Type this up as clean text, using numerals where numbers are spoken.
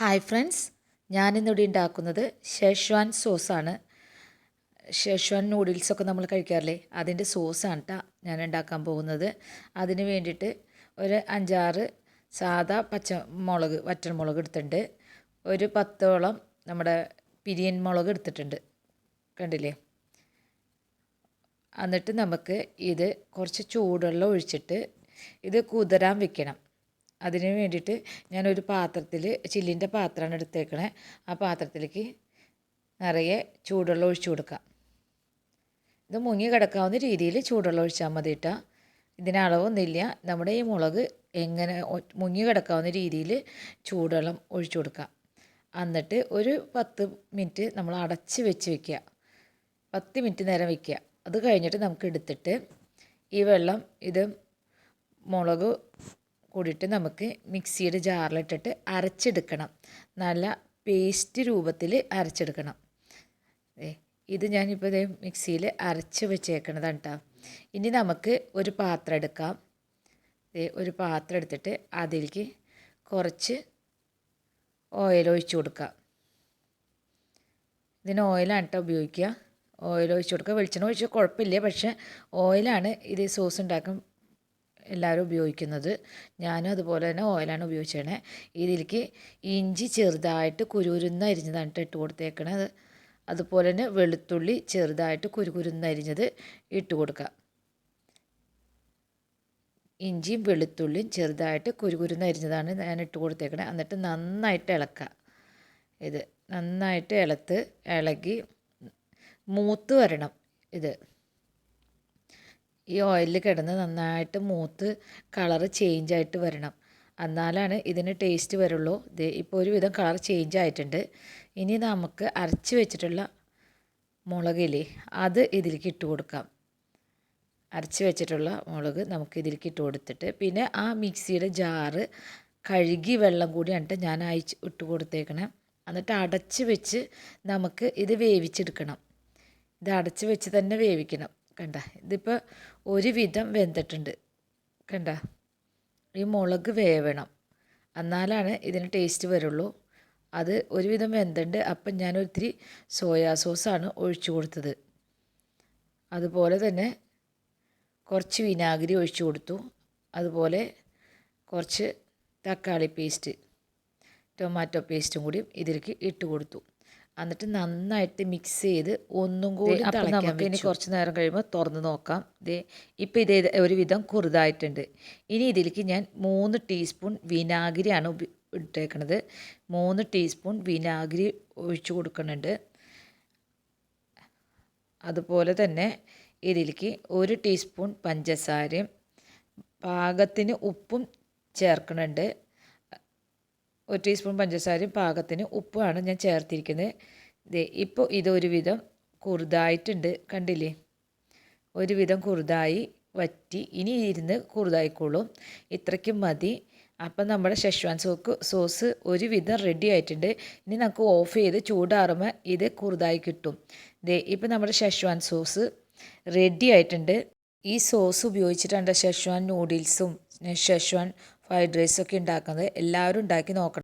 Hi friends, ഞാനിന്നിവിടെ ഉണ്ടാക്കുന്നത് ഷെഷ്വാൻ സോസാണ്. ഷെഷ്വാൻ നൂഡിൽസൊക്കെ നമ്മൾ കഴിക്കാറില്ലേ, അതിൻ്റെ സോസാണ് കേട്ടോ ഞാൻ ഉണ്ടാക്കാൻ പോകുന്നത്. അതിന് വേണ്ടിയിട്ട് ഒരു 5-6 സാദാ പച്ചമുളക് വറ്റൽമുളക് എടുത്തിട്ടുണ്ട്. ഒരു 10ഓളം നമ്മുടെ പിരിയൻ മുളക് എടുത്തിട്ടുണ്ട്, കണ്ടില്ലേ. എന്നിട്ട് നമുക്ക് ഇത് കുറച്ച് ചൂടുവെള്ളം ഒഴിച്ചിട്ട് ഇത് കുതിരാൻ വെക്കണം. അതിന് വേണ്ടിയിട്ട് ഞാനൊരു പാത്രത്തിൽ, ചില്ലിൻ്റെ പാത്രമാണ് എടുത്തേക്കണേ. ആ പാത്രത്തിലേക്ക് നിറയെ ചൂടുവെള്ളം ഒഴിച്ചു കൊടുക്കാം. ഇത് മുങ്ങി കിടക്കാവുന്ന രീതിയിൽ ചൂടുവെള്ളം ഒഴിച്ചാൽ മതി കേട്ടോ. ഇതിന് അളവൊന്നുമില്ല. നമ്മുടെ ഈ മുളക് എങ്ങനെ മുങ്ങി കിടക്കാവുന്ന രീതിയിൽ ചൂടുവെള്ളം ഒഴിച്ചു കൊടുക്കാം. എന്നിട്ട് ഒരു 10 മിനിറ്റ് നമ്മൾ അടച്ച് വെച്ച് വയ്ക്കുക. 10 മിനിറ്റ് നേരം വയ്ക്കുക. അത് കഴിഞ്ഞിട്ട് നമുക്ക് എടുത്തിട്ട് ഈ വെള്ളം ഇത് മുളക് കൂടിയിട്ട് നമുക്ക് മിക്സിയുടെ ജാറിലിട്ടിട്ട് അരച്ചെടുക്കണം. നല്ല പേസ്റ്റ് രൂപത്തിൽ അരച്ചെടുക്കണം. ഇത് ഞാനിപ്പോൾ ഇതേ മിക്സിയിൽ അരച്ച് വെച്ചേക്കണതാണ് കേട്ടോ. ഇനി നമുക്ക് ഒരു പാത്രം എടുക്കാം. ഒരു പാത്രം എടുത്തിട്ട് അതിലേക്ക് കുറച്ച് ഓയിൽ ഒഴിച്ച് കൊടുക്കാം. ഇതിന് ഓയിലാണ് കേട്ടോ ഉപയോഗിക്കുക. ഓയിൽ ഒഴിച്ച് കൊടുക്കുക. വെളിച്ചെണ്ണ ഒഴിച്ചാൽ കുഴപ്പമില്ല, പക്ഷേ ഓയിലാണ് ഇത് സോസ് ഉണ്ടാക്കാൻ എല്ലാവരും ഉപയോഗിക്കുന്നത്. ഞാനും അതുപോലെ തന്നെ ഓയിലാണ് ഉപയോഗിച്ചത്. ഇതിലേക്ക് ഇഞ്ചി ചെറുതായിട്ട് കുരുകുരുന്ന് അരിഞ്ഞതാണ് ഇട്ട് കൊടുത്തേക്കണത്. അതുപോലെ തന്നെ വെളുത്തുള്ളി ചെറുതായിട്ട് കുരുകുരുന്ന് അരിഞ്ഞത് ഇട്ട് കൊടുക്കുക. ഇഞ്ചിയും വെളുത്തുള്ളിയും ചെറുതായിട്ട് കുരുകുരുന്ന് അരിഞ്ഞതാണ് ഞാൻ ഇട്ട് കൊടുത്തേക്കണത്. എന്നിട്ട് നന്നായിട്ട് ഇളക്കുക. ഇത് നന്നായിട്ട് ഇളക്കി മൂത്ത് വരണം. ഇത് ഈ ഓയിലിൽ കിടന്ന് നന്നായിട്ട് മൂത്ത് കളറ് ചേഞ്ചായിട്ട് വരണം. എന്നാലാണ് ഇതിന് ടേസ്റ്റ് വരുള്ളൂ. ഇപ്പോൾ ഒരുവിധം കളർ ചേഞ്ച് ആയിട്ടുണ്ട്. ഇനി നമുക്ക് അരച്ച് വെച്ചിട്ടുള്ള മുളകില്ലേ, അത് ഇതിലേക്ക് ഇട്ട് കൊടുക്കാം. അരച്ച് വെച്ചിട്ടുള്ള മുളക് നമുക്ക് ഇതിലേക്ക് ഇട്ട് കൊടുത്തിട്ട് പിന്നെ ആ മിക്സിയുടെ ജാറ് കഴുകി വെള്ളം കൂടിയാണ് ഞാൻ ഇട്ട് കൊടുത്തേക്കണം. എന്നിട്ട് അടച്ച് വെച്ച് നമുക്ക് ഇത് വേവിച്ചെടുക്കണം. ഇത് അടച്ച് വെച്ച് തന്നെ വേവിക്കണം. കണ്ട, ഇതിപ്പോൾ ഒരുവിധം വെന്തിട്ടുണ്ട്. കണ്ട, ഈ മുളക് വേവണം, എന്നാലാണ് ഇതിന് ടേസ്റ്റ് വരുള്ളൂ. അത് ഒരുവിധം വെന്തുണ്ട്. അപ്പം ഞാൻ ഒത്തിരി സോയാ സോസാണ് ഒഴിച്ചു കൊടുത്തത്. അതുപോലെ തന്നെ കുറച്ച് വിനാഗിരി ഒഴിച്ചു കൊടുത്തു. അതുപോലെ കുറച്ച് തക്കാളി പേസ്റ്റ്, ടൊമാറ്റോ പേസ്റ്റും കൂടി ഇതിലേക്ക് ഇട്ട് കൊടുത്തു. എന്നിട്ട് നന്നായിട്ട് മിക്സ് ചെയ്ത് ഒന്നും കൂടി നമുക്ക് ഇനി കുറച്ച് നേരം കഴിയുമ്പോൾ തുറന്ന് നോക്കാം. ഇപ്പോൾ ഇത് ഒരുവിധം കുറുതായിട്ടുണ്ട്. ഇനി ഇതിലേക്ക് ഞാൻ 3 ടീസ്പൂൺ വിനാഗിരിയാണ് ഇട്ടേക്കണത്. 3 ടീസ്പൂൺ വിനാഗിരി ഒഴിച്ചു കൊടുക്കുന്നുണ്ട്. അതുപോലെ തന്നെ ഇതിലേക്ക് 1 ടീസ്പൂൺ പഞ്ചസാരയും പാകത്തിന് ഉപ്പും ചേർക്കുന്നുണ്ട്. 1 ടീസ്പൂൺ പഞ്ചസാരയും പാകത്തിന് ഉപ്പുമാണ് ഞാൻ ചേർത്തിരിക്കുന്നത്. ഇപ്പോൾ ഇതൊരുവിധം കുറുതായിട്ടുണ്ട്, കണ്ടില്ലേ. ഒരുവിധം കുറുതായി വറ്റി. ഇനി ഇരുന്ന് കുറുതായിക്കോളും. ഇത്രയ്ക്കും മതി. അപ്പം നമ്മുടെ ഷെഷ്വാൻ സോസ് ഒരുവിധം റെഡി ആയിട്ടുണ്ട്. ഇനി നമുക്ക് ഓഫ് ചെയ്ത് ചൂടാറുമ്പോൾ ഇത് കുറുതായി കിട്ടും. ഇപ്പം നമ്മുടെ ഷെഷ്വാൻ സോസ് റെഡി ആയിട്ടുണ്ട്. ഈ സോസ് ഉപയോഗിച്ചിട്ടാണ് ഷെഷ്വാൻ നൂഡിൽസും ഷെഷ്വാൻ ഫ്രൈഡ് റൈസൊക്കെ ഉണ്ടാക്കുന്നത്. എല്ലാവരും ഉണ്ടാക്കി നോക്കണം.